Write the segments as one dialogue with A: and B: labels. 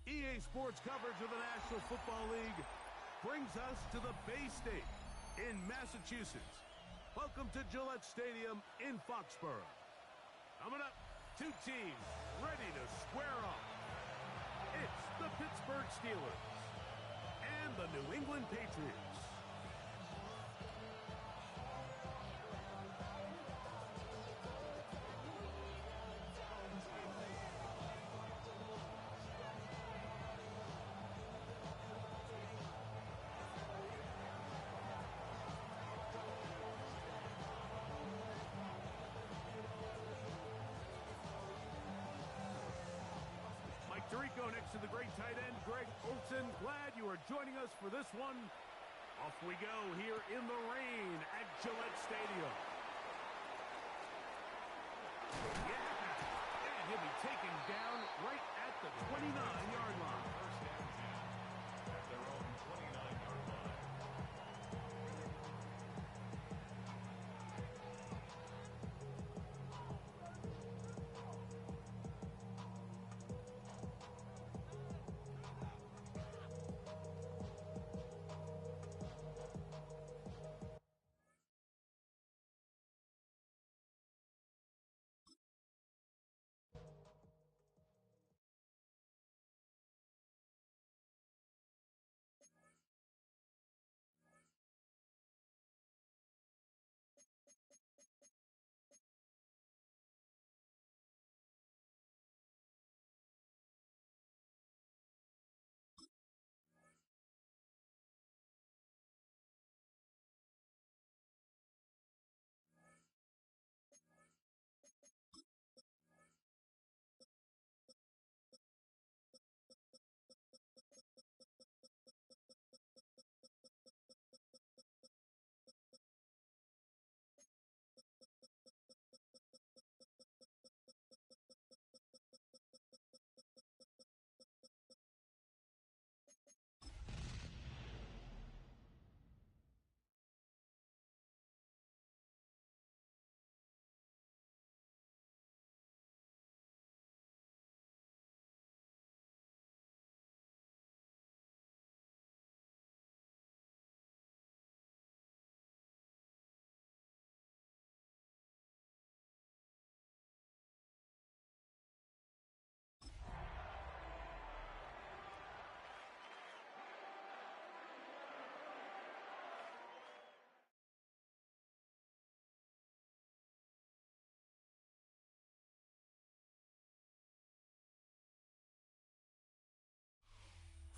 A: EA Sports coverage of the National Football League brings us to the Bay State in Massachusetts. Welcome to Gillette Stadium in Foxborough. Coming up, two teams ready to square off. It's the Pittsburgh Steelers and the New England Patriots. Tirico next to the great tight end, Greg Olsen. Glad you are joining us for this one. Off we go here in the rain at Gillette Stadium. Yeah, and he'll be taken down right at the 29-yard line.
B: First down, at their own 29-yard line.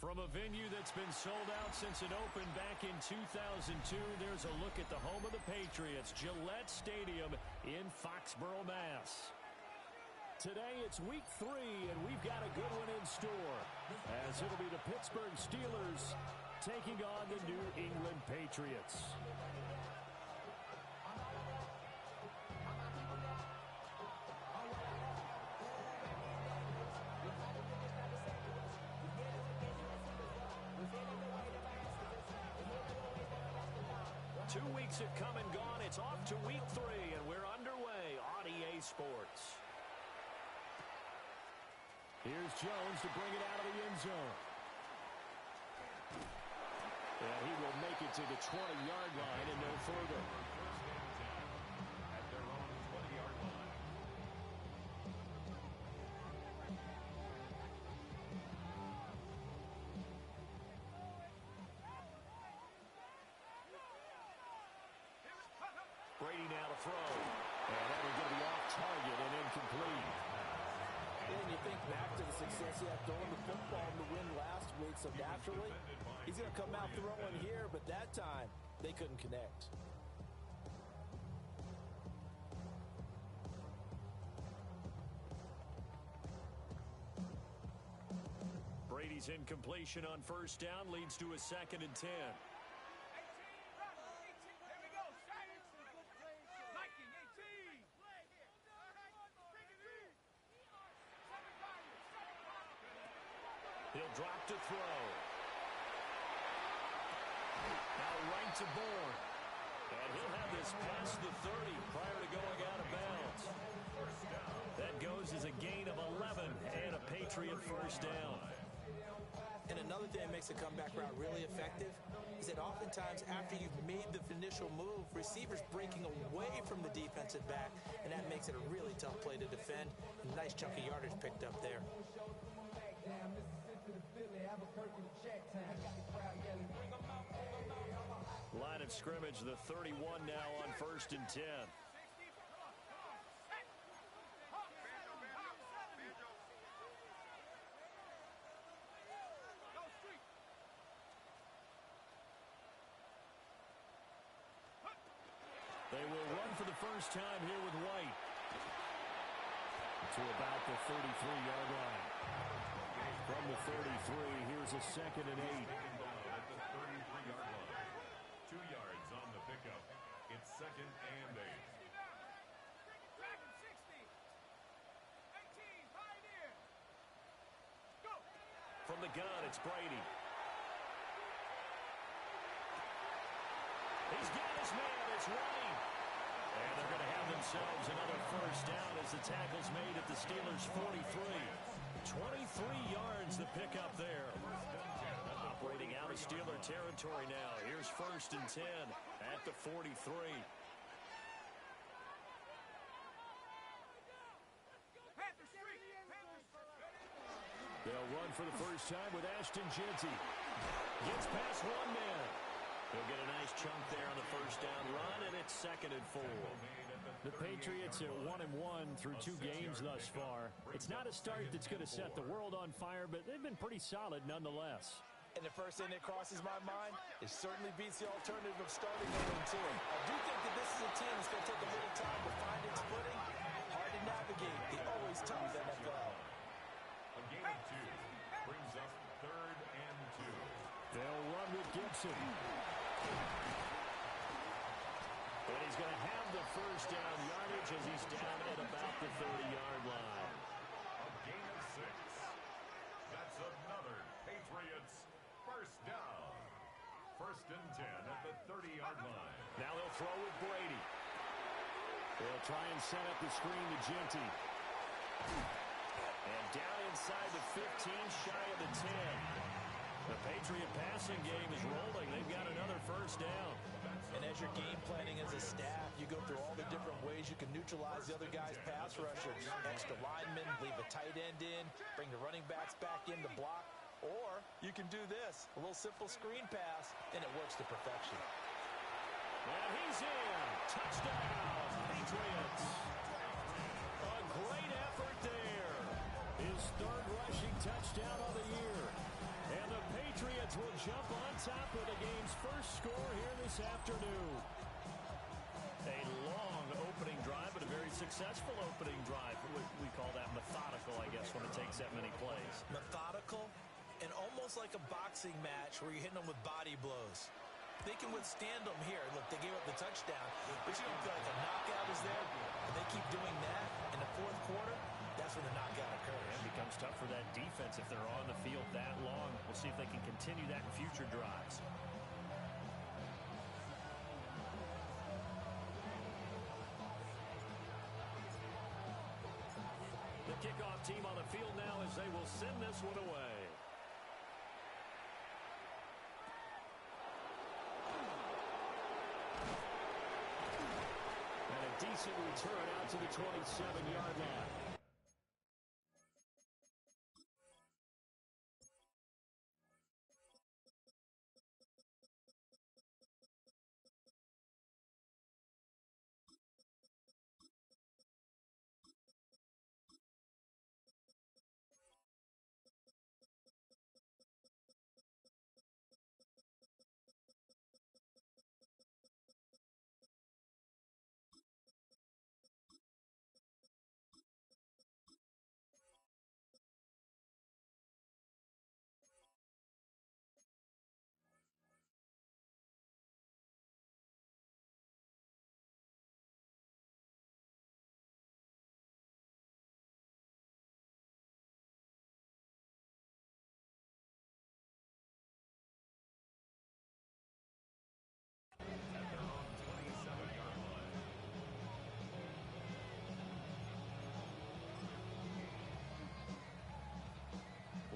C: From a venue that's been sold out since it opened back in 2002, there's a look at the home of the Patriots, Gillette Stadium in Foxborough, Mass. Today it's week 3, and we've got a good one in store, as it'll be the Pittsburgh Steelers taking on the New England Patriots. Two weeks have come and gone. It's off to week 3, and we're underway on EA Sports. Here's Jones to bring it out of the end zone. And he will make it to the 20-yard line and no further.
B: First down, at their own 20-yard line.
C: Brady now to throw. And that will get off target and incomplete.
D: And you think back to the success he had throwing the football in the win last week, so naturally, he's going to come out throwing here, but that time, they couldn't connect.
C: Brady's incompletion on first down leads to a 2nd and 10. He'll drop to throw. Now right to Bourne. And he'll have this past the 30 prior to going out of bounds. That goes as a gain of 11 and a Patriot first down.
D: And another thing that makes a comeback route really effective is that oftentimes after you've made the initial move, receivers breaking away from the defensive back, and that makes it a really tough play to defend. A nice chunk of yardage picked up there.
C: Line of scrimmage, the 31 now on 1st and 10. They will run for the first time here with White to about the 33-yard line. From the 33, here's a 2nd and 8.
B: At the 33-yard line. 2 yards on the pickup. It's 2nd and 8.
C: From the gun, it's Brady. He's got his man. It's running. And they're going to have themselves another first down as the tackle's made at the Steelers' 43. 23 yards the pickup there. Operating out of Steeler territory now. Here's 1st and 10 at the 43. They'll run for the first time with Ashton Jeanty. Gets past one man. He'll get a nice chunk there on the first down run, and it's 2nd and 4.
E: The Patriots are 1-1 through 2 games thus far. It's not a start that's going to set the world on fire, but they've been pretty solid nonetheless.
D: And the first thing that crosses my mind, it certainly beats the alternative of starting 0-2. I do think that this is a team that's going to take a little time to find its footing. Hard to navigate the always tough NFL.
B: A gain of 2 brings us 3rd and 2.
E: They'll run with Gibson.
C: And he's going to have the first down yardage as he's down at about the 30-yard line.
B: A gain of 6. That's another Patriots first down. 1st and 10 at the 30-yard line.
C: Now they'll throw with Brady.
E: They'll try and set up the screen to Jeanty.
C: And down inside the 15, shy of the 10. The Patriot passing game is rolling. They've got another first down.
D: And as you're game planning as a staff, you go through all the different ways you can neutralize the other guy's pass rushers. Extra linemen, leave a tight end in, bring the running backs back in to block. Or you can do this, a little simple screen pass, and it works to perfection.
C: And he's in. Touchdown, Patriots. A great effort there.
E: His 3rd rushing touchdown of the year.
C: And the Patriots will jump on top of the game's first score here this afternoon. A long opening drive, but a very successful opening drive. We call that methodical, I guess, when it takes that many plays.
D: Methodical and almost like a boxing match where you're hitting them with body blows. They can withstand them here. Look, they gave up the touchdown, but you don't feel like a knockout is there. And they keep doing that in the 4th quarter. That's when the knockout occurs.
C: It becomes tough for that defense if they're on the field that long. We'll see if they can continue that in future drives. The kickoff team on the field now as they will send this one away. And a decent return out to the 27-yard line.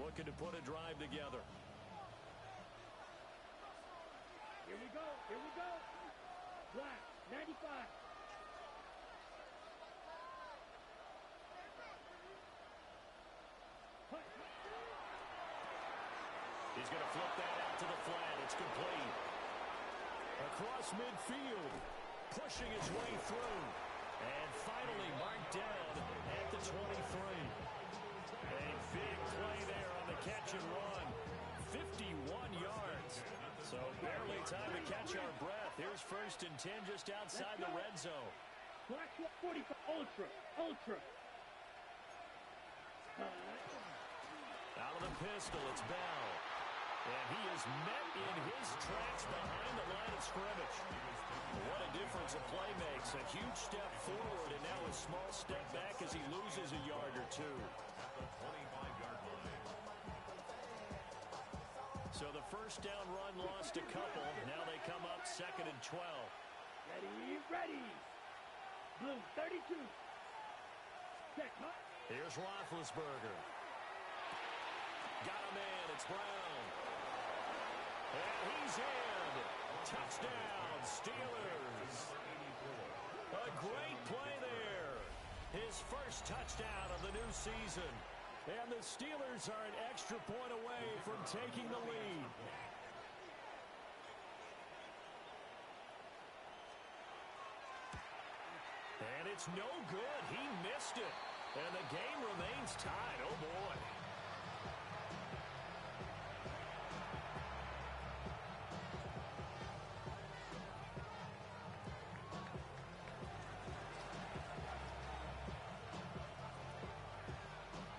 C: Looking to put a drive together.
E: Here we go. Black, 95.
C: He's going to flip that out to the flat. It's complete. Across midfield, pushing his way through. And finally marked down at the 23. A big play there on the catch and run. 51 yards. So barely time to catch our breath. Here's 1st and 10 just outside the red zone.
E: Black 45, ultra.
C: Out of the pistol, it's Bell. And he is met in his tracks behind the line of scrimmage. What a difference a play makes. A huge step forward and now a small step back as he loses a yard or two. So the first down run lost a couple. Now they come up 2nd and 12.
E: Ready. Blue, 32. Check, huh?
C: Here's Roethlisberger. Got a man. It's Brown. And he's in. Touchdown, Steelers. A great play there. His first touchdown of the new season. And the Steelers are an extra point away from taking the lead. And it's no good. He missed it. And the game remains tied. Oh, boy.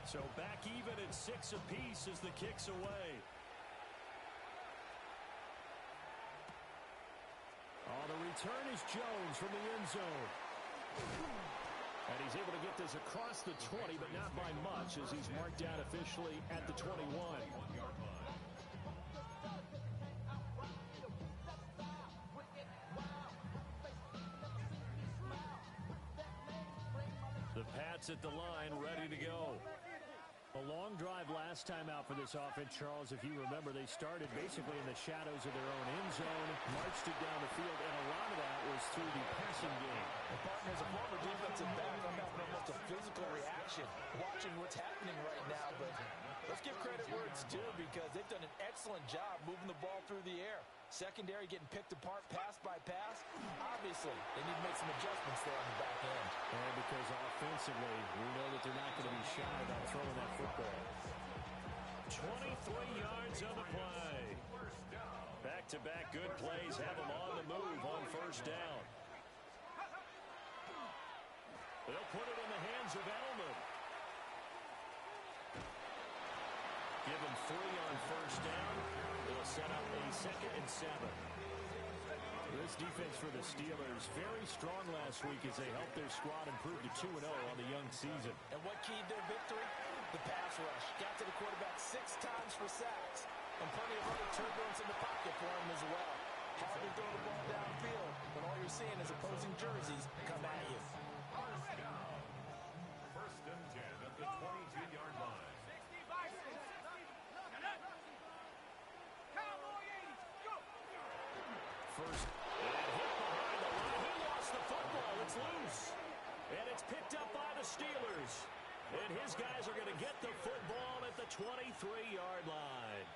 C: So back even at 6 apiece as the kick's away. The return is Jones from the end zone. And he's able to get this across the 20, but not by much as he's marked down officially at the 21. The Pats at the line, ready to go. A long drive last time out for this offense, Charles. If you remember, they started basically in the shadows of their own end zone, marched it down the field, and a lot of that was through the passing game.
D: And partner, as a former defensive back, I'm having almost a physical reaction watching what's happening right now. But let's give credit where it's due because they've done an excellent job moving the ball through the air. Secondary getting picked apart pass by pass. Obviously, they need to make some adjustments there on the back end.
C: And because offensively, we know that they're not going to be shy about throwing that football. 23 yards on the play. Back-to-back good plays have them on the move on 1st down. They'll put it in the hands of Edelman. Give him 3 on 1st down. They'll set up a 2nd and 7. This defense for the Steelers, very strong last week as they helped their squad improve to 2-0 on the young season.
D: And what keyed their victory? The pass rush. Got to the quarterback 6 times for sacks. And plenty of other turbulence in the pocket for him as well. Hard to throw the ball downfield when all you're seeing is opposing jerseys come at you.
B: 1st and 10 at the 22-yard line.
C: First, and hit behind the line. He lost the football. It's loose. And it's picked up by the Steelers. And his guys are going to get the football at the 23-yard line.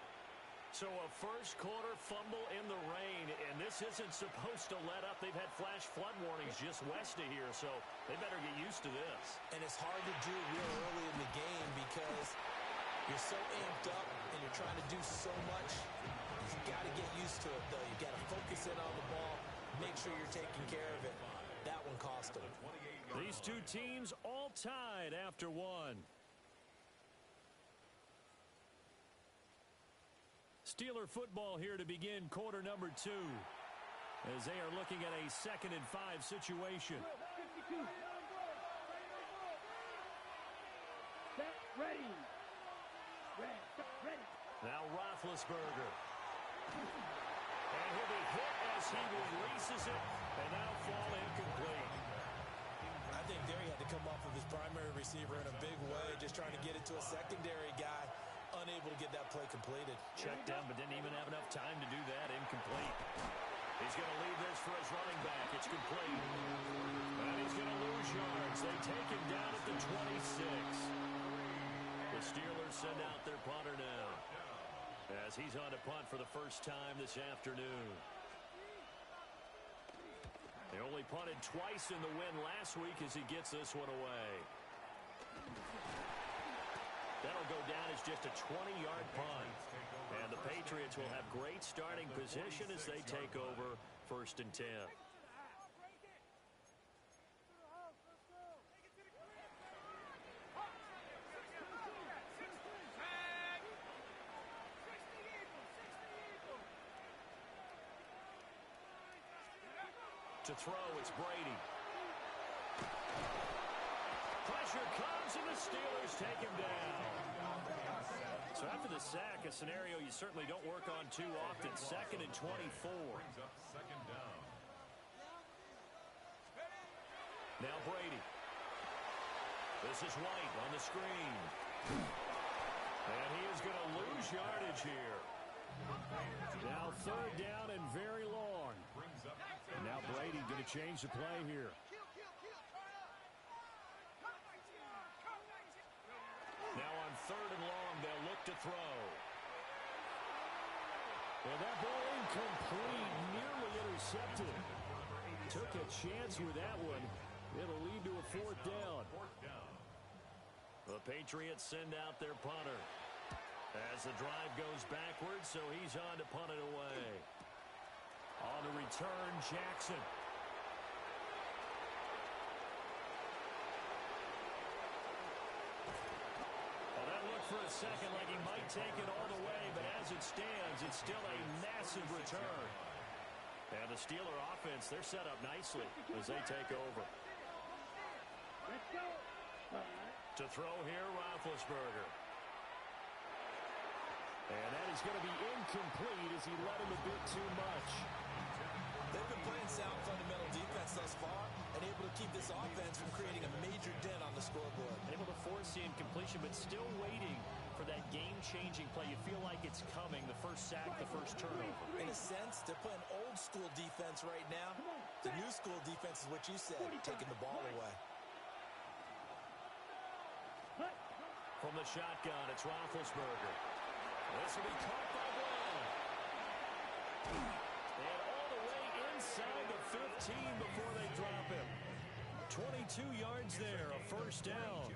C: So a first-quarter fumble in the rain, and this isn't supposed to let up. They've had flash flood warnings just west of here, so they better get used to this.
D: And it's hard to do real early in the game because you're so amped up and you're trying to do so much. You've got to get used to it, though. You've got to focus in on the ball, make sure you're taking care of it. That one cost them.
C: These two teams all tied after one. Steeler football here to begin quarter number 2 as they are looking at a 2nd and 5 situation.
E: Set, ready.
C: Now Roethlisberger. And he'll be hit as he releases it and now fall incomplete.
D: I think there he had to come off of his primary receiver in a big way, just trying to get it to a secondary guy. Unable to get that play completed.
C: Checked down, but didn't even have enough time to do that. Incomplete. He's going to for his running back. It's complete. And he's going to lose yards. They take him down at the 26. The Steelers send out their punter now, as he's on to punt for the first time this afternoon. They only punted twice in the win last week as he gets this one away. That'll go down as just a 20-yard punt. And the Patriots will have great starting position as they take over 1st and 10. To throw, it's Brady. Pressure comes, and the Steelers take him down. So after the sack, a scenario you certainly don't work on too often. 2nd and 24. Now Brady. This is White on the screen. And he is going to lose yardage here.
E: Now 3rd down and very long. And now Brady going to change the play here.
C: Now on 3rd and long, they'll look to throw.
E: Well, that ball incomplete, nearly intercepted. Took a chance with that one. It'll lead to a 4th down.
C: The Patriots send out their punter as the drive goes backwards, so he's on to punt it away. On the return, Jackson. Well, that looked for a second like he might take it all the way, but as it stands, it's still a massive return. And the Steeler offense, they're set up nicely as they take over. To throw here, Roethlisberger.
E: And that is going to be incomplete as he let him a bit too much.
D: They've been playing sound fundamental defense thus far and able to keep this offense from creating a major dent on the scoreboard.
C: Able to force the incompletion, but still waiting for that game-changing play. You feel like it's coming, the first sack, the first turnover.
D: In a sense, they're playing old-school defense right now. The new-school defense is what you said, taking the ball away.
C: From the shotgun, it's Roethlisberger. This will be caught by Brown. And all the way inside the 15 before they drop him. 22 yards there, a 1st down.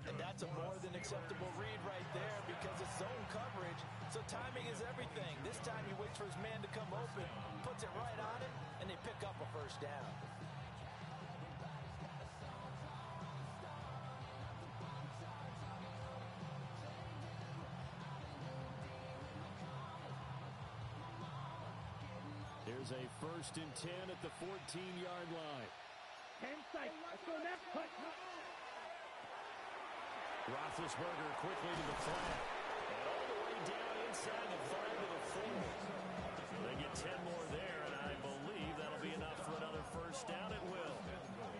D: And that's a more than acceptable read right there because it's zone coverage, so timing is everything. This time he waits for his man to come open, puts it right on it, and they pick up a 1st down.
E: There's a 1st and 10 at the 14-yard line.
F: 10 sight. Let's go next.
C: Roethlisberger quickly to the flat. And all the way down inside the 5 to the 4. They get 10 more there, and I believe that'll be enough for another 1st down. It will.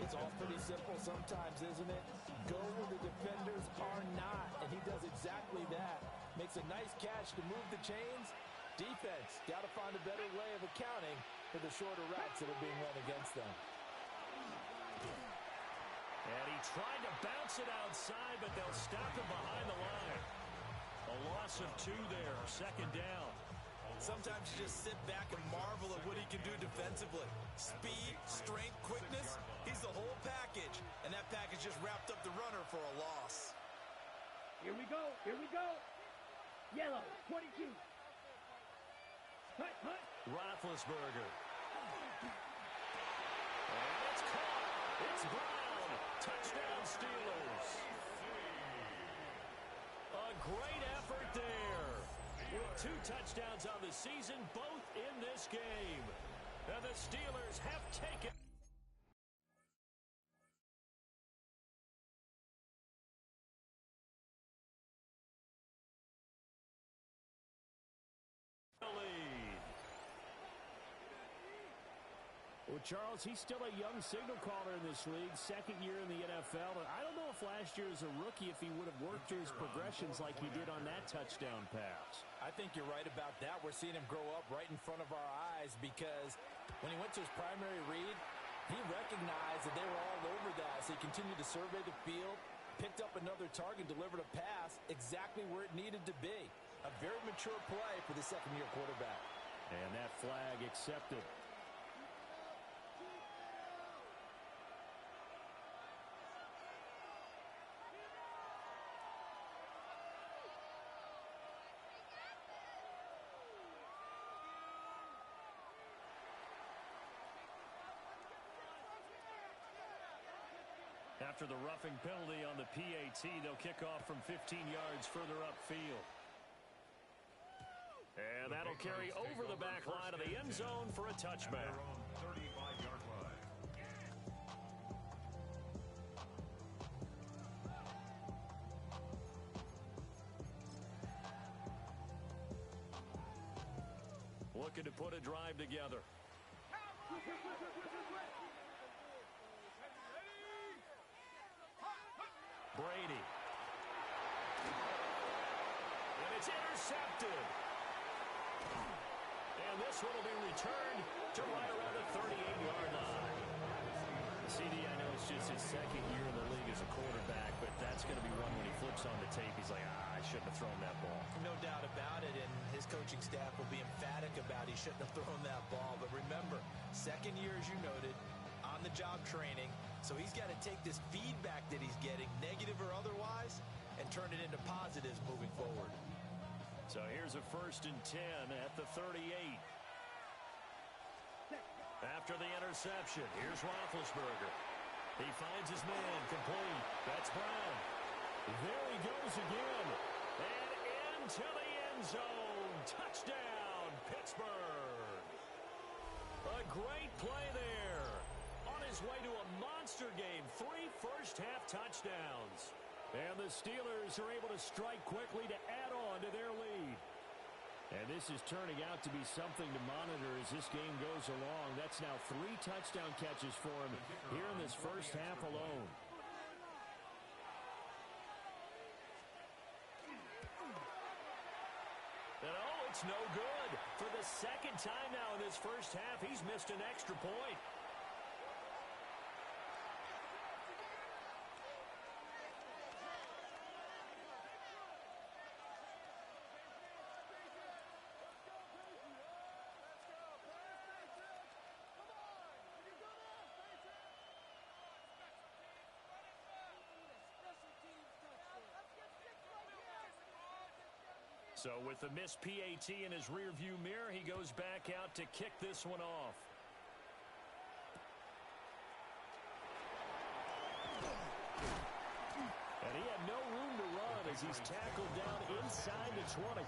D: It's all pretty simple sometimes, isn't it? Go where the defenders are not, and he does exactly that. Makes a nice catch to move the chains. Defense got to find a better way of accounting for the shorter routes that are being run against them.
C: And he tried to bounce it outside, but they'll stop him behind the line. A loss of 2 there, 2nd down.
D: Sometimes you just sit back and marvel at what he can do defensively. Speed, strength, quickness, he's the whole package. And that package just wrapped up the runner for a loss.
F: Here we go. Here we go. Yellow, 22.
C: Roethlisberger. And it's caught. It's Brown. Touchdown, Steelers. A great effort there. With 2 touchdowns on the season, both in this game. And the Steelers have taken the lead.
E: Well, Charles, he's still a young signal caller in this league, second year in the NFL. And I don't know if last year as a rookie, if he would have worked through his progressions like he did on that touchdown pass.
D: I think you're right about that. We're seeing him grow up right in front of our eyes because when he went to his primary read, he recognized that they were all over that. So he continued to survey the field, picked up another target, delivered a pass exactly where it needed to be. A very mature play for the second-year quarterback.
E: And that flag accepted. After the roughing penalty on the PAT, they'll kick off from 15 yards further upfield. And that'll carry over the back line of the end zone for a touchback.
B: 35-yard line.
C: Looking to put a drive together. Brady. And it's intercepted. And this one will be returned to right around the 38-yard line. CD, I know it's just his second year in the league as a quarterback, but that's going to be one when he flips on the tape. He's like, I shouldn't have thrown that ball.
D: No doubt about it, and his coaching staff will be emphatic about he shouldn't have thrown that ball. But remember, second year, as you noted, on-the-job training, so he's got to take this feedback that he's getting, negative or otherwise, and turn it into positives moving forward.
C: So here's a 1st and 10 at the 38. After the interception, here's Roethlisberger. He finds his man, complete. That's Brown. There he goes again. And into the end zone. Touchdown, Pittsburgh. A great play there. On his way to a monster game. 3 first-half touchdowns. And the Steelers are able to strike quickly to add on to their lead. And this is turning out to be something to monitor as this game goes along. That's now 3 touchdown catches for him here in this first half alone. And oh, it's no good. For the second time now in this first half, he's missed an extra point. So with the missed PAT in his rearview mirror, he goes back out to kick this one off. And he had no room to run as he's tackled down inside the 20.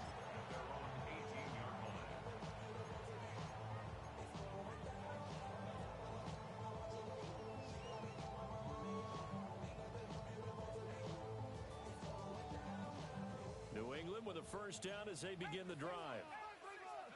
C: With a first down as they begin the drive.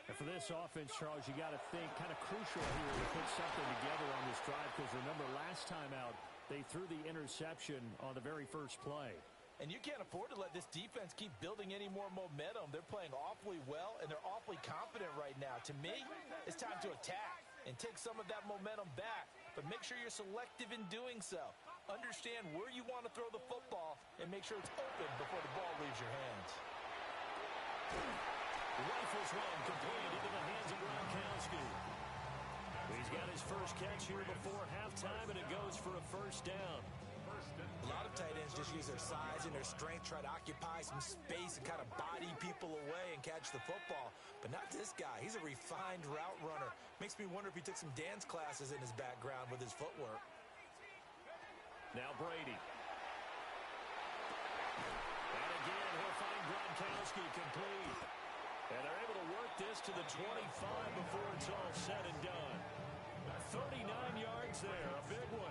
C: And for this offense, Charles, you got to think kind of crucial here to put something together on this drive because remember last time out they threw the interception on the very first play.
D: And you can't afford to let this defense keep building any more momentum. They're playing awfully well and they're awfully confident right now. To me, it's time to attack and take some of that momentum back. But make sure you're selective in doing so. Understand where you want to throw the football and make sure it's open before the ball leaves your hands.
C: Rifles one complete into the hands of Gronkowski. He's got his first catch here before halftime, and it goes for a first down.
D: A lot of tight ends just use their size and their strength, try to occupy some space and kind of body people away and catch the football. But not this guy. He's a refined route runner. Makes me wonder if he took some dance classes in his background with his footwork.
C: Now Brady. And again, he'll find Gronkowski complete. And they're able to work this to the 25 before it's all said and done. 39 yards there, a big one.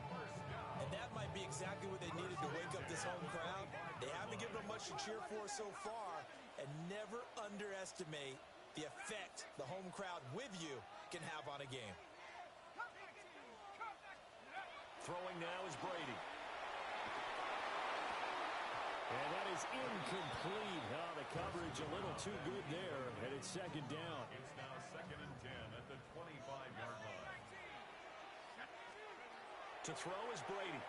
D: And that might be exactly what they needed to wake up this home crowd. They haven't given them much to cheer for so far. And never underestimate the effect the home crowd with you can have on a game.
C: Throwing now is Brady. And that is incomplete. Oh, the coverage a little too good there, and it's second down.
B: It's now 2nd and 10 at the 25-yard line.
C: To throw is Brady.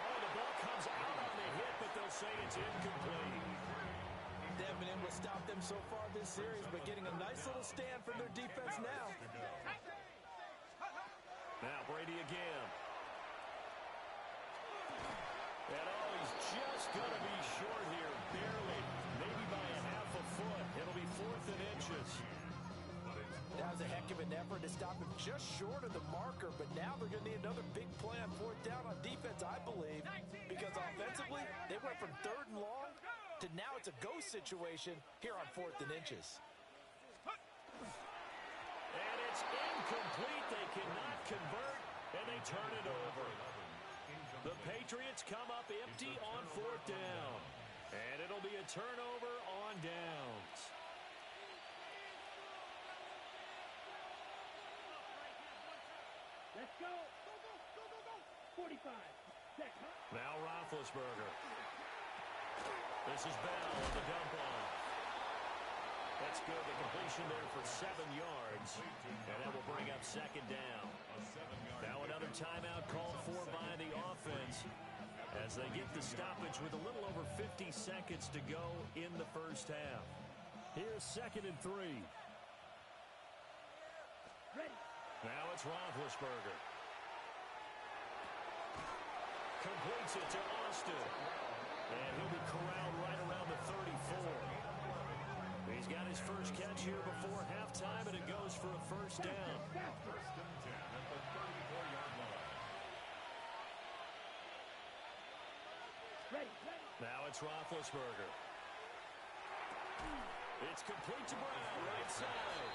C: Oh, the ball comes out on the hit, but they'll say it's incomplete.
D: They haven't been able to stop them so far this series, but getting a nice little stand from their defense now.
C: Now Brady again. And oh, he's just going to be short here, barely, maybe by a half a foot. It'll be 4th and inches.
D: That was a heck of an effort to stop him just short of the marker, but now they're going to need another big play on 4th down on defense, I believe, because offensively, they went from 3rd and long to now it's a go situation here on 4th and inches.
C: And it's incomplete. They cannot convert, and they turn it over. The Patriots come up empty on 4th down, and it'll be a turnover on downs.
F: Let's go. Go, go, go, go, go. 45. Check, huh?
C: Now Roethlisberger. This is Bell on the dump off. That's good. The completion there for 7 yards. And that will bring up 2nd down. Now another timeout called for by the offense as they get the stoppage with a little over 50 seconds to go in the first half.
E: Here's 2nd and 3.
F: Ready.
C: Now it's Roethlisberger. Completes it to Austin. And he'll be corralled right around the 34. He's got his first catch here before halftime, and it goes for a 1st down.
B: 1st and 10 at the 34-yard line.
F: Ready, ready.
C: Now it's Roethlisberger. It's complete to Brown, right side.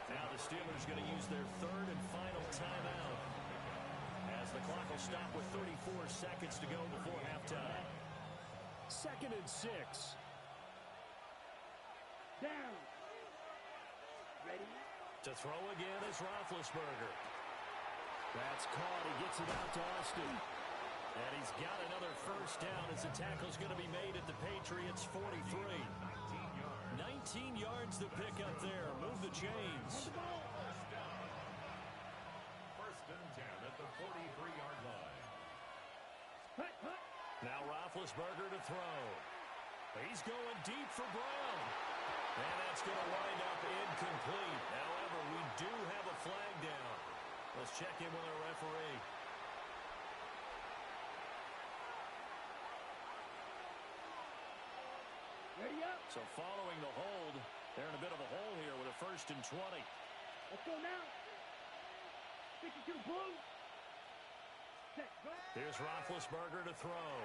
C: Now the Steelers going to use their 3rd and final timeout as the clock will stop with 34 seconds to go before halftime.
E: 2nd and 6.
F: Down. Ready.
C: To throw again is Roethlisberger.
E: That's caught. He gets it out to Austin.
C: And he's got another 1st down as the tackle's going to be made at the Patriots' 43. 19 yards to pick up there. Move the chains.
B: 1st and 10 at the 43-yard line.
F: Hut, hut.
C: Now Roethlisberger to throw. He's going deep for Brown. And that's going to wind up incomplete. However, we do have a flag down. Let's check in with our referee.
F: Ready up.
C: So following the hold, they're in a bit of a hole here with a 1st and 20.
F: Let's go now. 52 blue. Check, go.
C: Here's Roethlisberger to throw.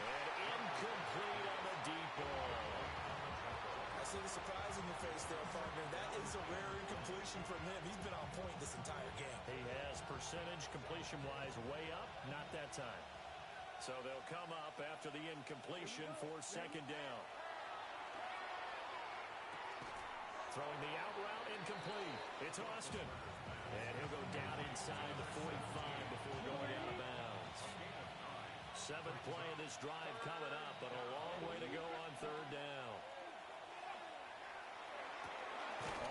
C: And incomplete on the deep ball.
D: I see the surprise in your face there, partner. That is a rare incompletion from him. He's been on point this entire game.
C: He has percentage completion-wise way up, not that time. So they'll come up after the incompletion for 2nd down. Throwing the out route incomplete. It's Austin. And he'll go down inside the 45 before going out of bounds. 7th play of this drive coming up, but a long way to go on 3rd down.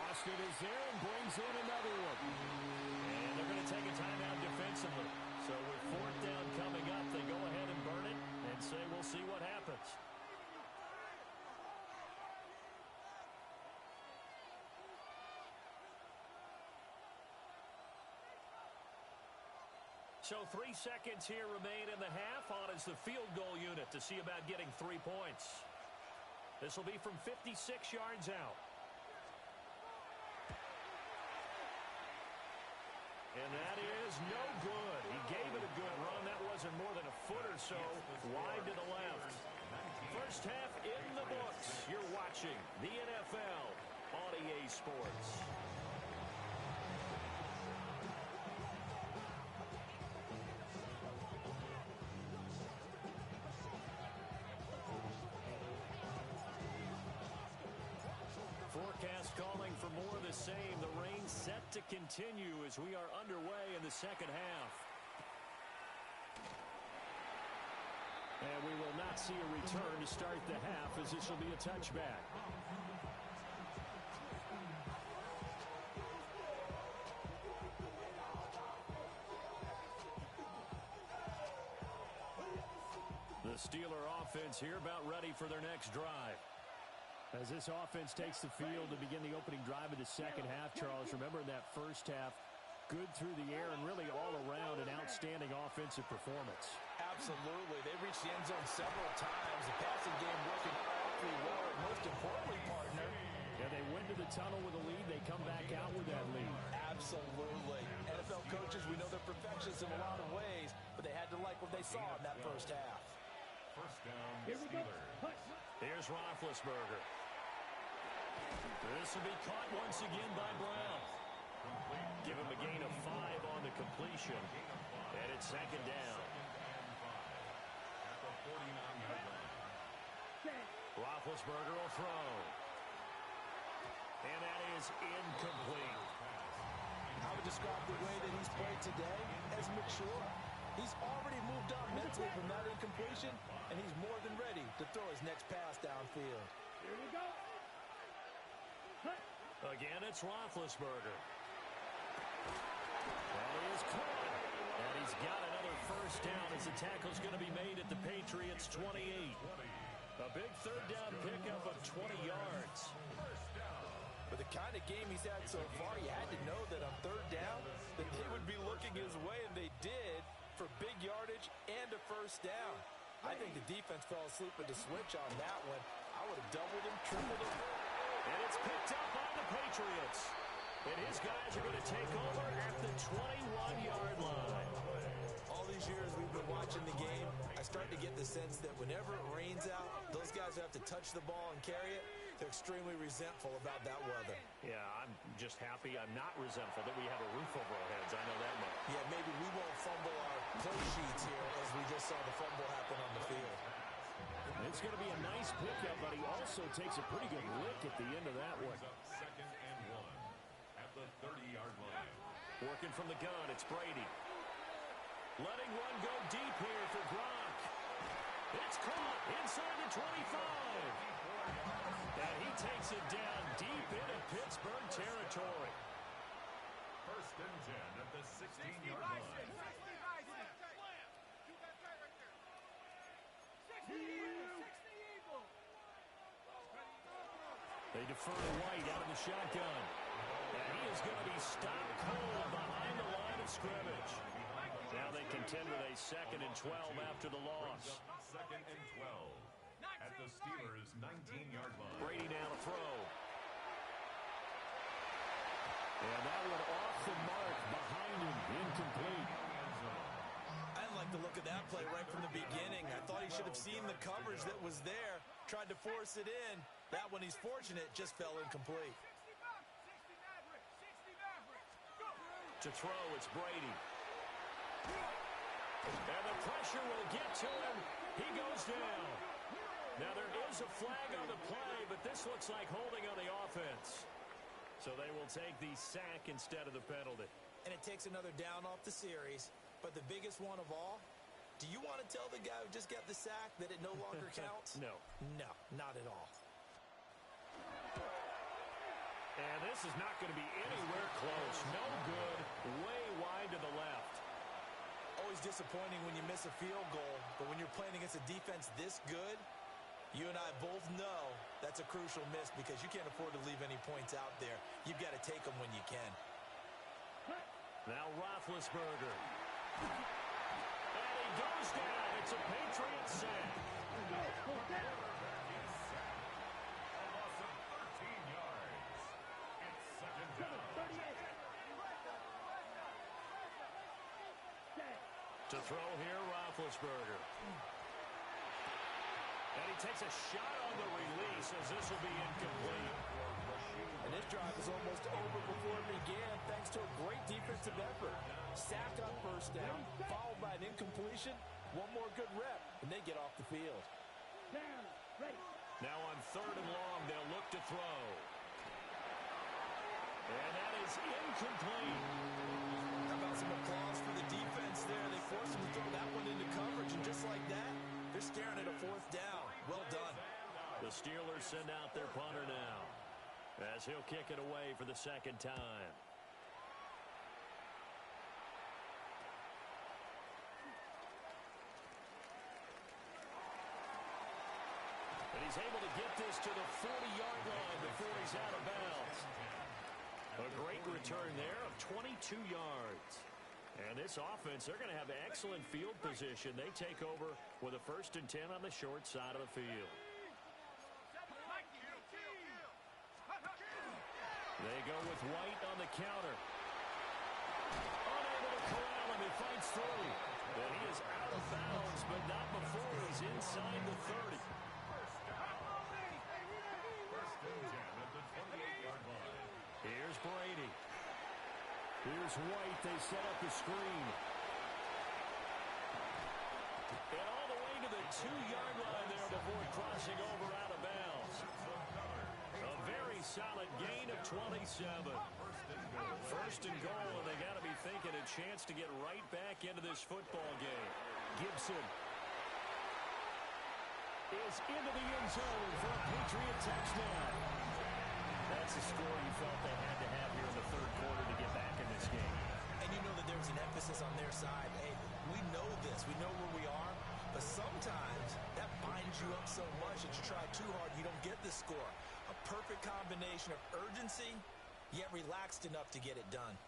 E: Austin is there and brings in another one.
C: And they're going to take a timeout defensively. So with 4th down coming up, they go ahead and burn it and say we'll see what happens. So 3 seconds here remain in the half. On is the field goal unit to see about getting 3 points. This will be from 56 yards out. And that is no good. He gave it a good run. That wasn't more than a foot or so wide to the left. First half in the books. You're watching the NFL on EA Sports. Forecast calling for more of the same. The rain set to continue as we are underway in the second half. And we will not see a return to start the half, as this will be a touchback. The Steeler offense here about ready for their next drive.
E: As this offense takes the field to begin the opening drive of the second half, Charles, remember in that first half, good through the air and really all around an outstanding offensive performance.
D: Absolutely. They reached the end zone several times. The passing game working awfully well. And most importantly, partner,
E: yeah, they went to the tunnel with a lead. They come back out with that lead.
D: Absolutely. NFL coaches, we know they're perfectionists in a lot of ways, but they had to like what they saw in that first half.
B: First down,
F: Here we go.
B: Steelers.
C: Here's Roethlisberger. This will be caught once again by Brown. Give him a gain of 5 on the completion. And it's second down.
B: At the 49-yard line.
C: Roethlisberger will throw. And that is incomplete.
D: I would describe the way that he's played today as mature. He's already moved on mentally from that incompletion, and he's more than ready to throw his next pass downfield.
F: Here we go.
C: Again, it's Roethlisberger. And he is caught. And he's got another first down as the tackle's going to be made at the Patriots' 28. A big third down pickup of 20 yards.
D: With the kind of game he's had so far, you had to know that on third down that they would be looking his way, and they did, for big yardage and a first down. I think the defense fell asleep with the switch on that one. I would have doubled him, tripled him.
C: And it's picked up by the Patriots. And his guys are going to take over at the 21-yard line.
D: All these years we've been watching the game, I start to get the sense that whenever it rains out, those guys who have to touch the ball and carry it, they're extremely resentful about that weather.
C: Yeah, I'm just happy I'm not resentful that we have a roof over our heads. I know that much.
D: Yeah, maybe we won't fumble our play sheets here as we just saw the fumble happen on the field.
C: It's going to be a nice pickup, but he also takes a pretty good lick at the end of that one.
B: Second and 1 at the 30-yard line.
C: Working from the gun, it's Brady. Letting one go deep here for Gronk. It's caught inside the 25. And he takes it down deep into Pittsburgh territory.
B: First and 10 at the 16-yard line.
C: They defer to White out of the shotgun. And he is going to be stopped cold behind the line of scrimmage. Now they contend with a 2nd and 12 after the loss.
B: Second and 12 at the Steelers' 19-yard line.
C: Brady now to throw. And that one off the mark behind him, incomplete.
D: I didn't like the look of that play right from the beginning. I thought he should have seen the coverage that was there, tried to force it in. That one, he's fortunate, just fell incomplete.
C: To throw, it's Brady. And the pressure will get to him. He goes down. Now there is a flag on the play, but this looks like holding on the offense. So they will take the sack instead of the penalty.
D: And it takes another down off the series. But the biggest one of all, do you want to tell the guy who just got the sack that it no longer counts?
C: No.
D: No, not at all.
C: And this is not going to be anywhere close. No good. Way wide to the left.
D: Always disappointing when you miss a field goal, but when you're playing against a defense this good, you and I both know that's a crucial miss because you can't afford to leave any points out there. You've got to take them when you can.
C: Now Roethlisberger. And he goes down. It's a Patriots sack. To throw here, Roethlisberger. And he takes a shot on the release as this will be incomplete.
D: And this drive is almost over before it began thanks to a great defensive effort. Sack on first down, followed by an incompletion. One more good rep, and they get off the field.
C: Now on 3rd and long, they'll look to throw. is incomplete.
D: How about some applause for the defense there? They forced him to throw that one into coverage, and just like that, they're staring at a fourth down. Well done.
C: The Steelers send out their punter now, as he'll kick it away for the second time. And he's able to get this to the 40-yard line before he's out of bounds. A great return there of 22 yards. And this offense, they're going to have excellent field position. They take over with a 1st and 10 on the short side of the field. They go with White on the counter. Unable to corral him. He fights through. And he is out of bounds, but not before he's inside the 30. Here's Brady. Here's White. They set up the screen. And all the way to the 2-yard line there before crossing over out of bounds. A very solid gain of 27. 1st and goal, and they got to be thinking a chance to get right back into this football game. Gibson is into the end zone for a Patriot touchdown. That's a score you felt they had to have here in the 3rd quarter to get back in this game.
D: And you know that there was an emphasis on their side. Hey, we know this. We know where we are. But sometimes that binds you up so much that you try too hard, you don't get the score. A perfect combination of urgency, yet relaxed enough to get it done.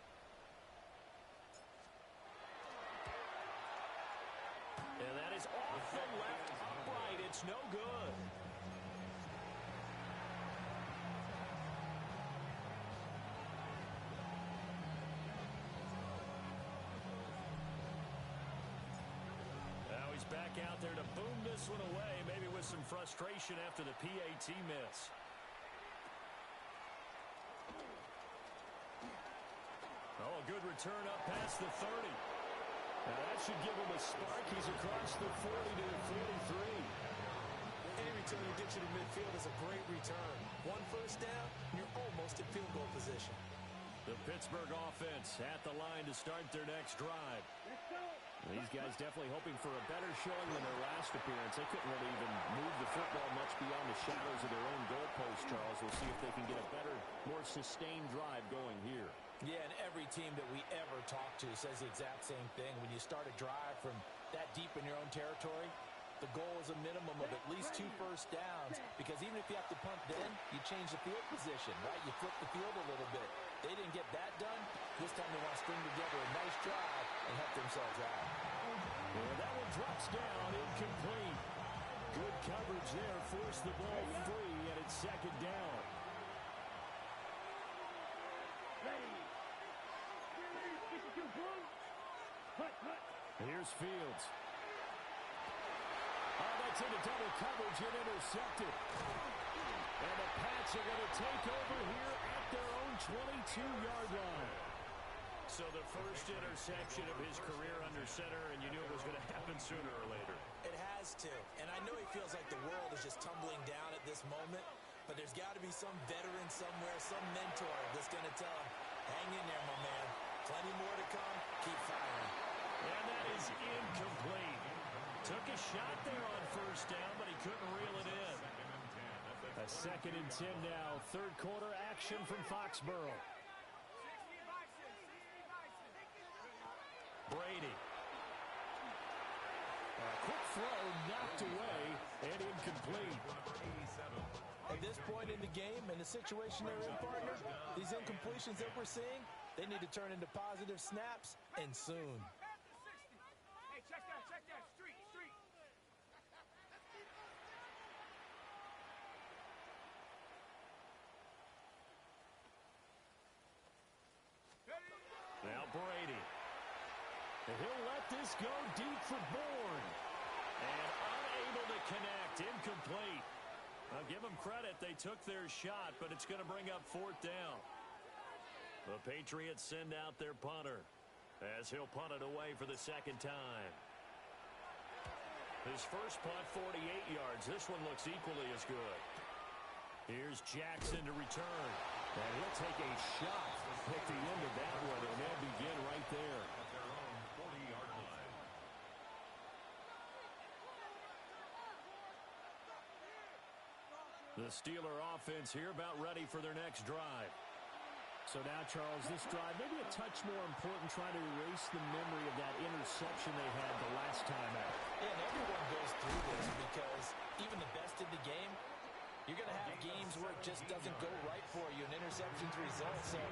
C: And that is off the left upright. It's no good. Now he's back out there to boom this one away, maybe with some frustration after the PAT miss. Oh, a good return up past the 30. Now that should give him a spark. He's across the 40 to the 43.
D: Any return that gets you to midfield is a great return. 1 first down, you're almost in field goal position.
C: The Pittsburgh offense at the line to start their next drive. These guys definitely hoping for a better showing than their last appearance. They couldn't really even move the football much beyond the shadows of their own goalpost, Charles. We'll see if they can get a better, more sustained drive going here.
D: Yeah, and every team that we ever talk to says the exact same thing. When you start a drive from that deep in your own territory, the goal is a minimum of at least 2 first downs, because even if you have to punt then, you change the field position, right? You flip the field a little bit. They didn't get that done. This time they want to string together a nice drive and help themselves out.
C: And that one drops down, incomplete. Good coverage there, forced the ball free, and it's 2nd down. Here's Fields. Oh, that's into double coverage and intercepted. And the Pats are going to take over here at their own 22-yard line. So the first interception of his career under center, and you knew it was going to happen sooner or later.
D: It has to. And I know he feels like the world is just tumbling down at this moment, but there's got to be some veteran somewhere, some mentor that's going to tell him, hang in there, my man. Plenty more to come. Keep firing.
C: And that is incomplete. Took a shot there on first down, but he couldn't reel it in. A 2nd and 10 now. 3rd quarter action from Foxborough. Brady. A quick throw knocked away and incomplete.
D: At this point in the game and the situation they're in, partner, these incompletions that we're seeing, they need to turn into positive snaps, and soon.
F: Hey, check that, street.
C: Now Brady. And he'll let this go deep for Bourne. And unable to connect, incomplete. I'll give them credit. They took their shot, but it's going to bring up 4th down. The Patriots send out their punter as he'll punt it away for the 2nd time. His first punt, 48 yards. This one looks equally as good. Here's Jackson to return.
E: And he'll take a shot at the end of that one, and they'll begin right there.
B: At their own 40-yard line.
C: The Steeler offense here about ready for their next drive.
E: So now, Charles, this drive maybe a touch more important, trying to erase the memory of that interception they had the last time out.
D: And everyone goes through this because even the best in the game, you're going to have games where it just doesn't go right for you, and interceptions result. So,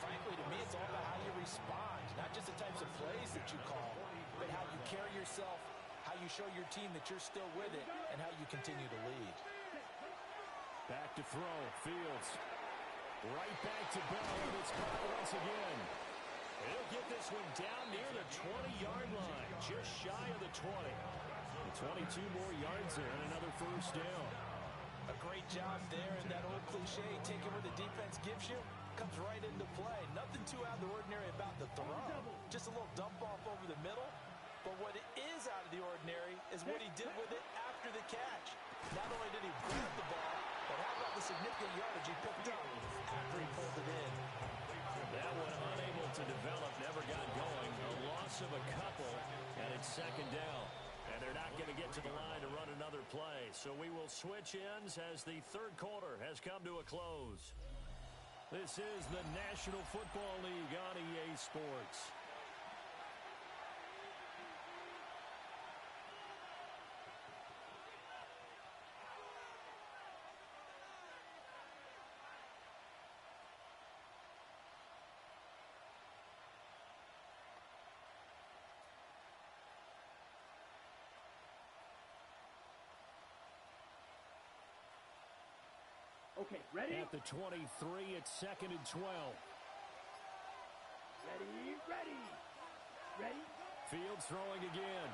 D: frankly, to me, it's all about how you respond, not just the types of plays that you call, but how you carry yourself, how you show your team that you're still with it, and how you continue to lead.
E: Back to throw, Fields. Right back to Bell, and it's caught once again.
C: He'll get this one down near the 20-yard line, just shy of the 20.
E: And 22 more yards there, and another first down.
D: A great job there, and that old cliche, taking what the defense gives you, comes right into play. Nothing too out of the ordinary about the throw. Just a little dump off over the middle. But what is out of the ordinary is what he did with it after the catch. Not only did he grab the ball, but how about the significant yardage he picked up after he pulled it in?
C: That one unable to develop, never got going. A loss of a couple, and it's second down. And they're not going to get to the line to run another play. So we will switch ends as the third quarter has come to a close. This is the National Football League on EA Sports.
F: Okay, ready?
E: At the 23, it's 2nd and 12.
F: Ready, ready. Ready?
E: Fields throwing again.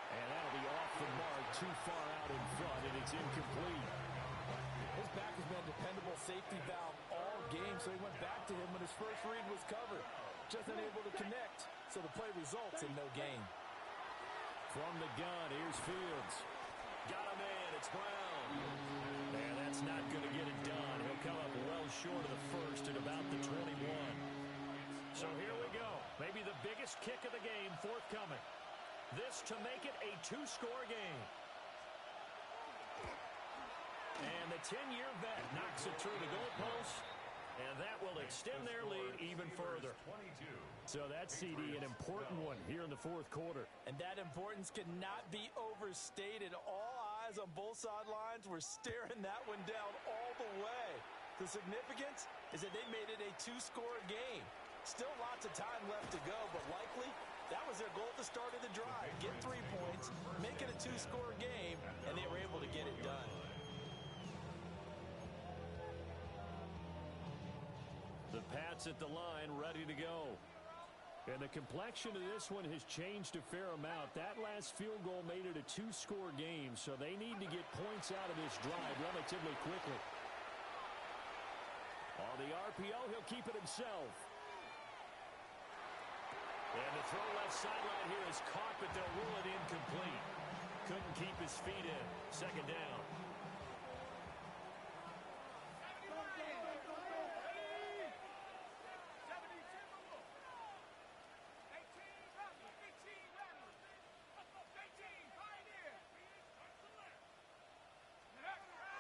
E: And that'll be off the mark, too far out in front, and it's incomplete.
D: His back has been a dependable safety valve all game, so he went back to him when his first read was covered. Just unable to connect, so the play results in no gain.
E: From the gun, here's Fields.
C: Got a man, it's Brown.
E: And that's not going to get it done. He'll come up well short of the first at about the 21.
C: So here we go. Maybe the biggest kick of the game forthcoming. This to make it a two-score game. And the 10-year vet knocks it through the goalpost. And that will extend their lead even further.
B: 22.
E: So that's, CD, an important one here in the fourth quarter.
D: And that importance cannot be overstated. All eyes on both sidelines were staring that one down all the way. The significance is that they made it a two-score game. Still lots of time left to go, but likely that was their goal at the start of the drive. Get 3 points, make it a two-score game, and they were able to get it done.
E: The Pats at the line, ready to go. And the complexion of this one has changed a fair amount. That last field goal made it a two-score game, so they need to get points out of this drive relatively quickly. On the RPO, he'll keep it himself.
C: And the throw left sideline here is caught, but they'll rule it incomplete. Couldn't keep his feet in. Second down.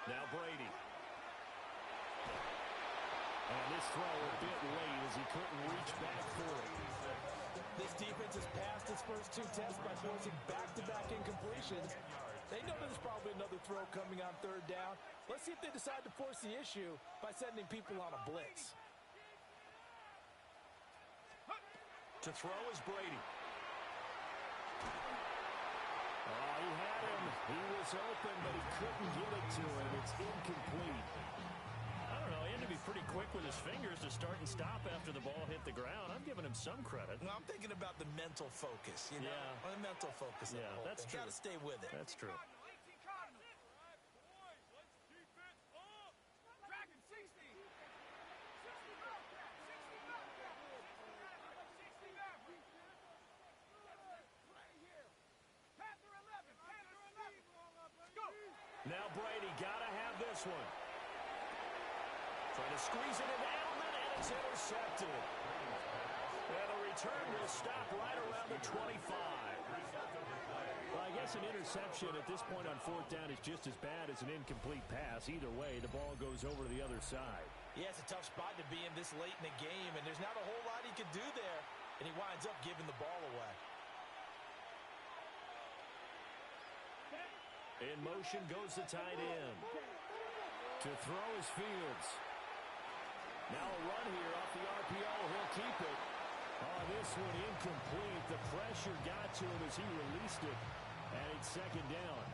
C: Now Brady.
E: And this throw a bit late as he couldn't reach back for it.
D: This defense has passed its first two tests by forcing back-to-back incompletions. They know there's probably another throw coming on third down. Let's see if they decide to force the issue by sending people on a blitz.
C: To throw is Brady.
E: Oh, he had him. He was open, but he couldn't get it to him. It's incomplete.
C: I don't know. He had to be pretty quick with his fingers to start and stop after the ball hit the ground. I'm giving him some credit.
D: Well, I'm thinking about the mental focus, you know?
C: Yeah.
D: The mental focus of the whole
C: that's
D: thing.
C: true.
D: Got to stay with it.
C: That's true. Now Brady got to have this one. Trying to squeeze it into Edelman, and it's intercepted. And the return will stop right around the 25. Well, I guess an interception at this point on fourth down is just as bad as an incomplete pass. Either way, the ball goes over to the other side.
D: Yeah, it's a tough spot to be in this late in the game, and there's not a whole lot he could do there, and he winds up giving the ball away.
C: In motion goes the tight end. To throw is Fields. Now a run here off the RPO. He'll keep it. Oh, this one incomplete. The pressure got to him as he released it. And it's second down.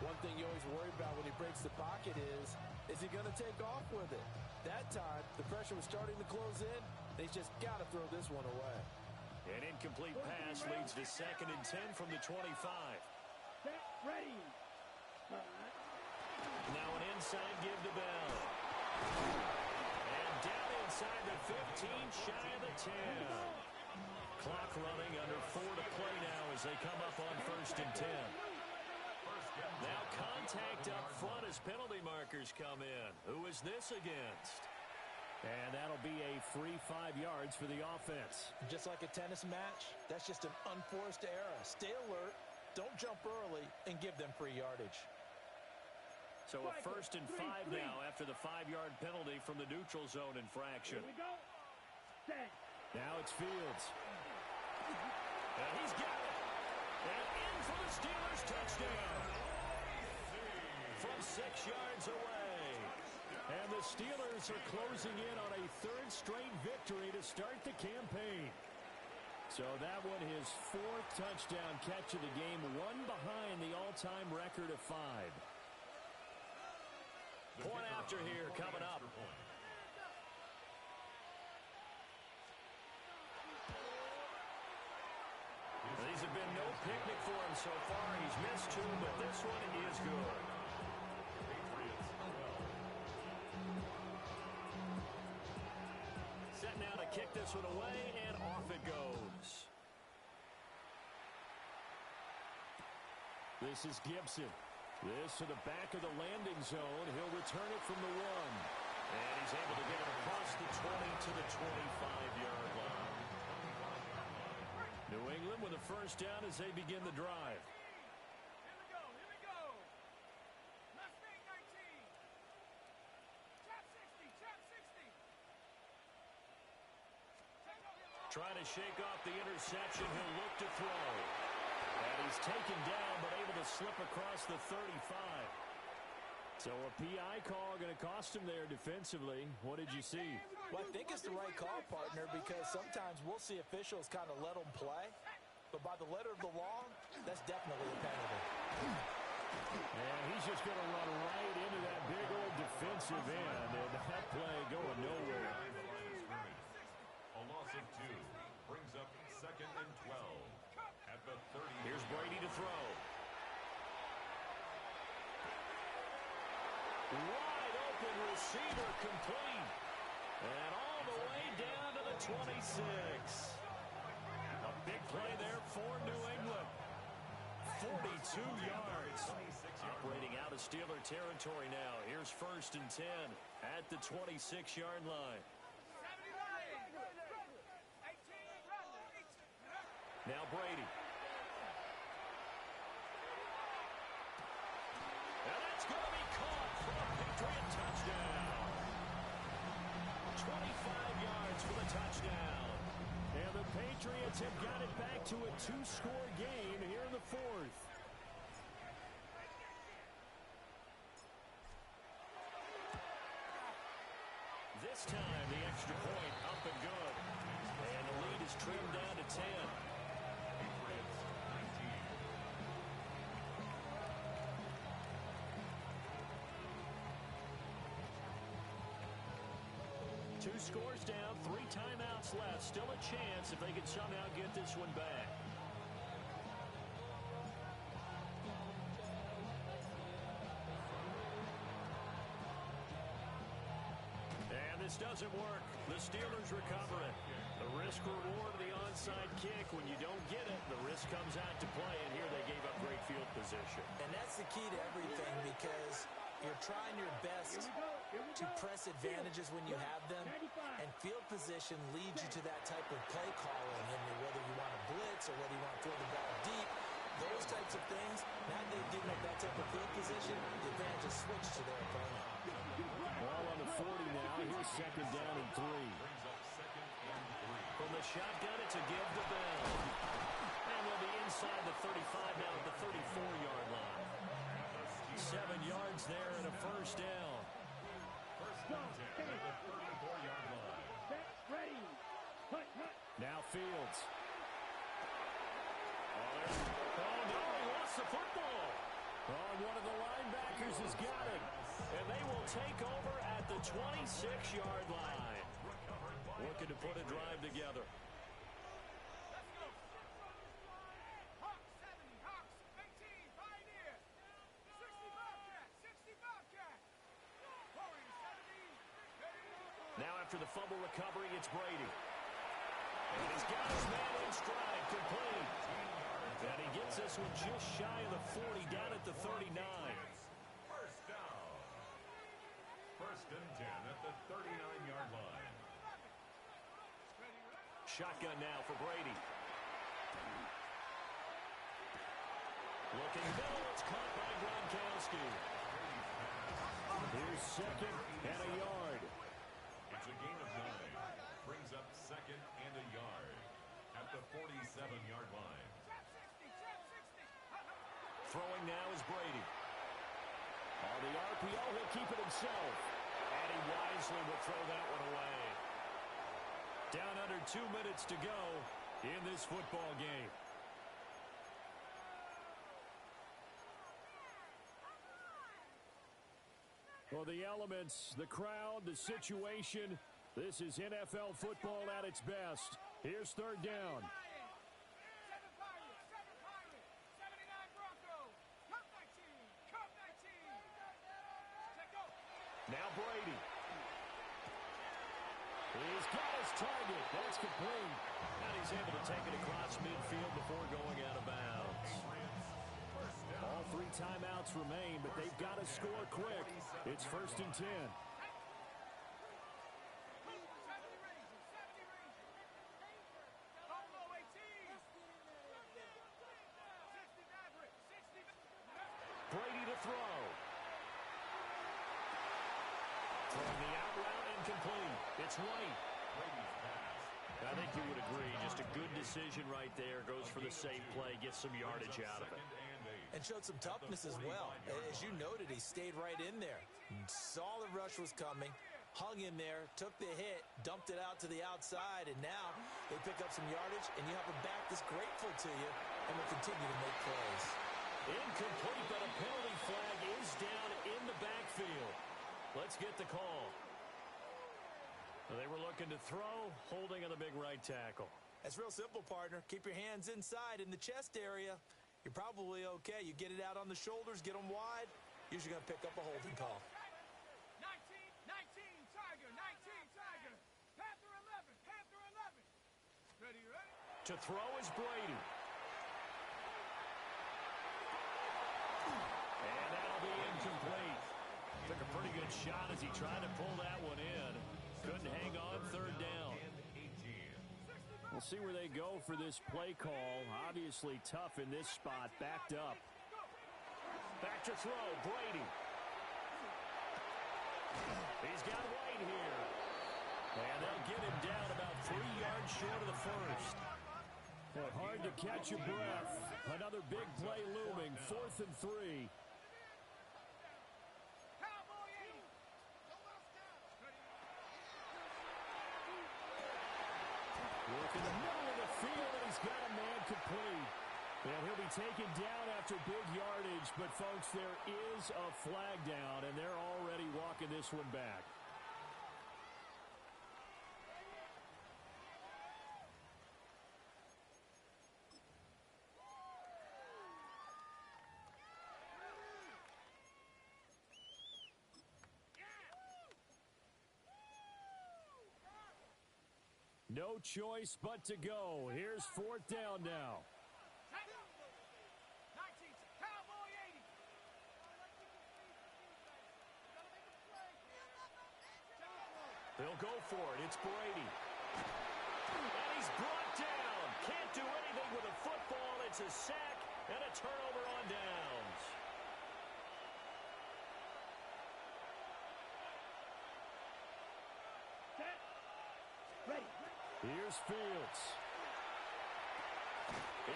D: One thing you always worry about when he breaks the pocket is he going to take off with it? That time, the pressure was starting to close in. They just got to throw this one away.
C: An incomplete pass leads to 2nd and 10 from the 25.
F: Set, ready.
C: Now an inside give to Bell. And down inside the 15, shy of the 10. Clock running, under 4 to play now as they come up on 1st and 10. Now contact up front as penalty markers come in. Who is this against? And that'll be a free 5 yards for the offense.
D: Just like a tennis match, that's just an unforced error. Stay alert, don't jump early, and give them free yardage.
C: So a 1st and 5 now after the 5-yard penalty from the neutral zone infraction.
F: Here we go. Set.
C: Now it's Fields. And he's got it. And in for the Steelers touchdown. From 6 yards away. And the Steelers are closing in on a 3rd straight victory to start the campaign. So that one his 4th touchdown catch of the game, one behind the all-time record of 5. Point after here coming up. These have been no picnic for him so far. He's missed 2, but this one is good. Set now to kick this one away, and off it goes. This is Gibson. This to the back of the landing zone. He'll return it from the 1. And he's able to get it across the 20 to the 25-yard line. New England with a 1st down as they begin the drive.
F: Here we go. Mustang 19. Trap 60, trap 60.
C: Trying to shake off the interception. He'll look to throw. And he's taken down, but able to slip across the 35. So a PI call going to cost him there defensively. What did you see?
D: Well, I think it's the right call, partner, because sometimes we'll see officials kind of let them play. But by the letter of the law, that's definitely a penalty.
C: And he's just going to run right into that big old defensive end. And that play going nowhere.
B: A loss of 2 brings up 2nd and 12 at the 30.
C: Here's Brady to throw. Wide open receiver complete. And all the way down to the 26. A big play there for New England. 42 yards. Operating out of Steeler territory now. Here's 1st and 10 at the 26-yard line. Now Brady. And that's going to be caught for a Patriot touchdown. 25 yards for the touchdown. And the Patriots have got it back to a 2-score game here in the 4th. This time the extra point up and good. And the lead is trimmed down to 10. Two scores down, 3 timeouts left. Still a chance if they can somehow get this one back. And this doesn't work. The Steelers recover it. The risk reward of the onside kick. When you don't get it, the risk comes out to play. And here they gave up great field position.
D: And that's the key to everything, because you're trying your best to press advantages when you have them, and field position leads you to that type of play calling, and whether you want to blitz or whether you want to throw the ball deep, those types of things. Now that they've given up that type of field position, the advantage is switched to their opponent.
E: Ball on the 40 now. Here's second down and 3.
C: From the shotgun, it's a give to Bell. And we'll be inside the 35 now at the 34-yard line. 7 yards there and a first down.
E: Now Fields.
C: Oh, no, he lost the football.
E: Oh, one of the linebackers has got it.
C: And they will take over at the 26-yard line. Looking to put a drive together. Now after the fumble recovery, it's Brady. And he's got his man in stride, complete. And he gets this one just shy of the 40, down at the 39.
B: First down. First and 10 at the 39-yard line.
C: Shotgun now for Brady. Looking middle, it's caught by Gronkowski.
E: Here's second and a yard.
B: It's a gain of 9. Brings up second and a yard at the 47-yard line.
C: Throwing now is Brady.
E: On the RPO, he'll keep it himself.
C: And he wisely will throw that one away. Down under 2 minutes to go in this football game.
E: Well, the elements, the crowd, the situation, this is NFL football at its best. Here's third down.
C: Now Brady.
E: He's got his target. That's complete.
C: And he's able to take it across midfield before going out of bounds.
E: All 3 timeouts remain, but they've got to score quick. It's first and 10.
C: Brady to throw. Throwing the out route incomplete. It's White. I think you would agree. Just a good decision right there. Goes for the safe play. Gets some yardage out of it.
D: And showed some toughness as well. As you noted, he stayed right in there. Saw the rush was coming, hung in there, took the hit, dumped it out to the outside, and now they pick up some yardage, and you have a back that's grateful to you and will continue to make plays.
C: Incomplete, but a penalty flag is down in the backfield. Let's get the call. They were looking to throw, holding on the big right tackle.
D: That's real simple, partner. Keep your hands inside in the chest area. You're probably okay. You get it out on the shoulders, get them wide. Usually going to pick up a holding call.
F: 19, Tiger, 19, Tiger. Panther 11, Panther 11. Ready?
C: To throw is Brady. And that'll be incomplete. Took a pretty good shot as he tried to pull that one in. Couldn't hang on, third down.
E: We'll see where they go for this play call. Obviously tough in this spot, backed up.
C: Back to throw, Brady. He's got White here. And they'll get him down about 3 yards short of the first.
E: Well, hard to catch your breath. Another big play looming, 4th and 3. Look in the middle of the field, and he's got a man complete. And he'll be taken down after big yardage, but folks, there is a flag down, and they're already walking this one back. No choice but to go. Here's 4th down now.
F: 19, Cowboy 80.
C: He'll go for it. It's Brady. And he's brought down. Can't do anything with a football. It's a sack and a turnover on downs.
F: Set. Ready.
C: Here's Fields.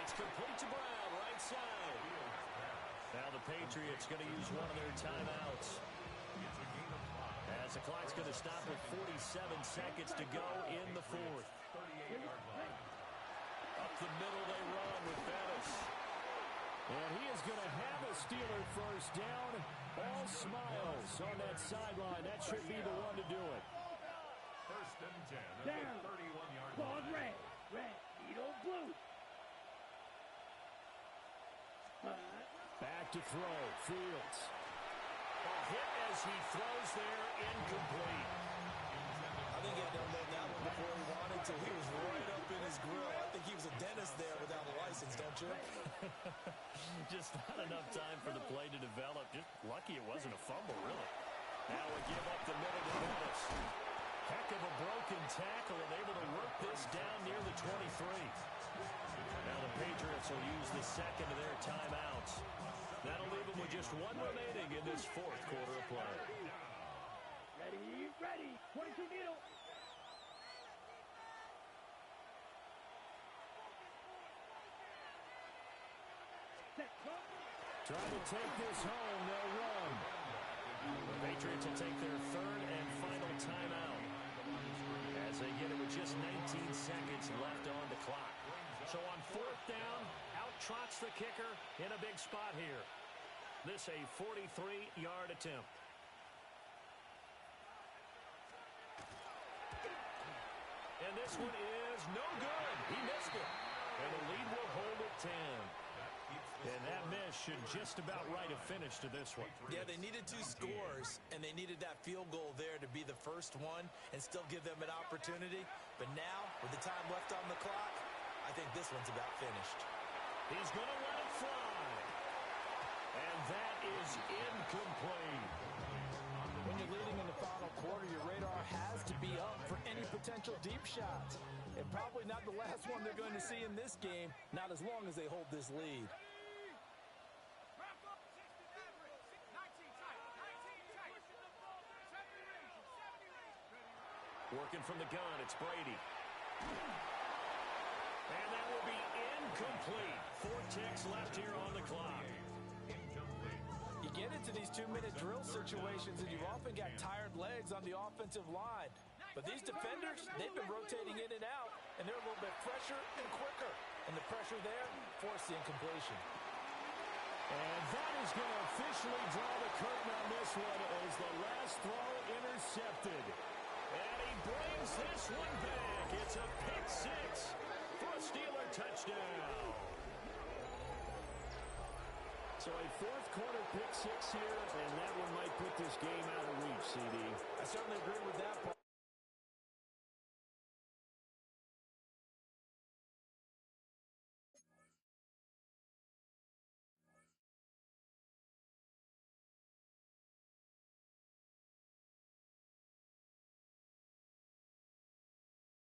C: It's complete to Brown, right side. Now the Patriots going to use one of their timeouts. As the clock's going to stop with 47 seconds to go in the fourth. Up the middle they run with Bettis. And he is going to have a Steeler first down. All smiles on that sideline. That should be the one to do it.
B: First and 10 at
F: Down.
B: the 31-yard
F: Ball
B: line.
F: red. Red. Needle blue.
C: Back to throw. Fields. A hit as he throws there. Incomplete.
D: I think he had to unload that one before he wanted to. He was right up in his grill. I think he was a dentist there without a license, don't you?
C: Just not enough time for the play to develop. Just lucky it wasn't a fumble, really. Now we give up the middle to Bettis. Heck of a broken tackle and able to work this down near the 23. Now the Patriots will use the second of their timeouts. That'll leave them with just one remaining in this fourth quarter of play.
F: Ready. Ready. 22 needle. Set.
C: Trying to take this home, they'll run. The Patriots will take their third and final timeout as they get it with just 19 seconds left on the clock. So on fourth down, out trots the kicker in a big spot here. This a 43-yard attempt. And this one is no good. He missed it. And the lead will hold at 10. And that miss should just about write a finish to this one.
D: Yeah, they needed 2 scores, and they needed that field goal there to be the first one and still give them an opportunity. But now, with the time left on the clock, I think this one's about finished.
C: He's going to let it fly. And that is incomplete.
G: When you're leading in the final quarter, your radar has to be up for any potential deep shots. And probably not the last one they're going to see in this game, not as long as they hold this lead.
C: Working from the gun, it's Brady. And that will be incomplete. 4 ticks left here on the clock.
G: You get into these 2-minute drill situations and you've often got tired legs on the offensive line. But these defenders, they've been rotating in and out, and they're a little bit fresher and quicker. And the pressure there forced the incompletion.
C: And that is going to officially draw the curtain on this one as the last throw intercepted. And he brings this one back. It's a pick 6 for a Steeler touchdown. So a fourth quarter pick 6 here, and that one might put this game out of reach, CD.
D: I certainly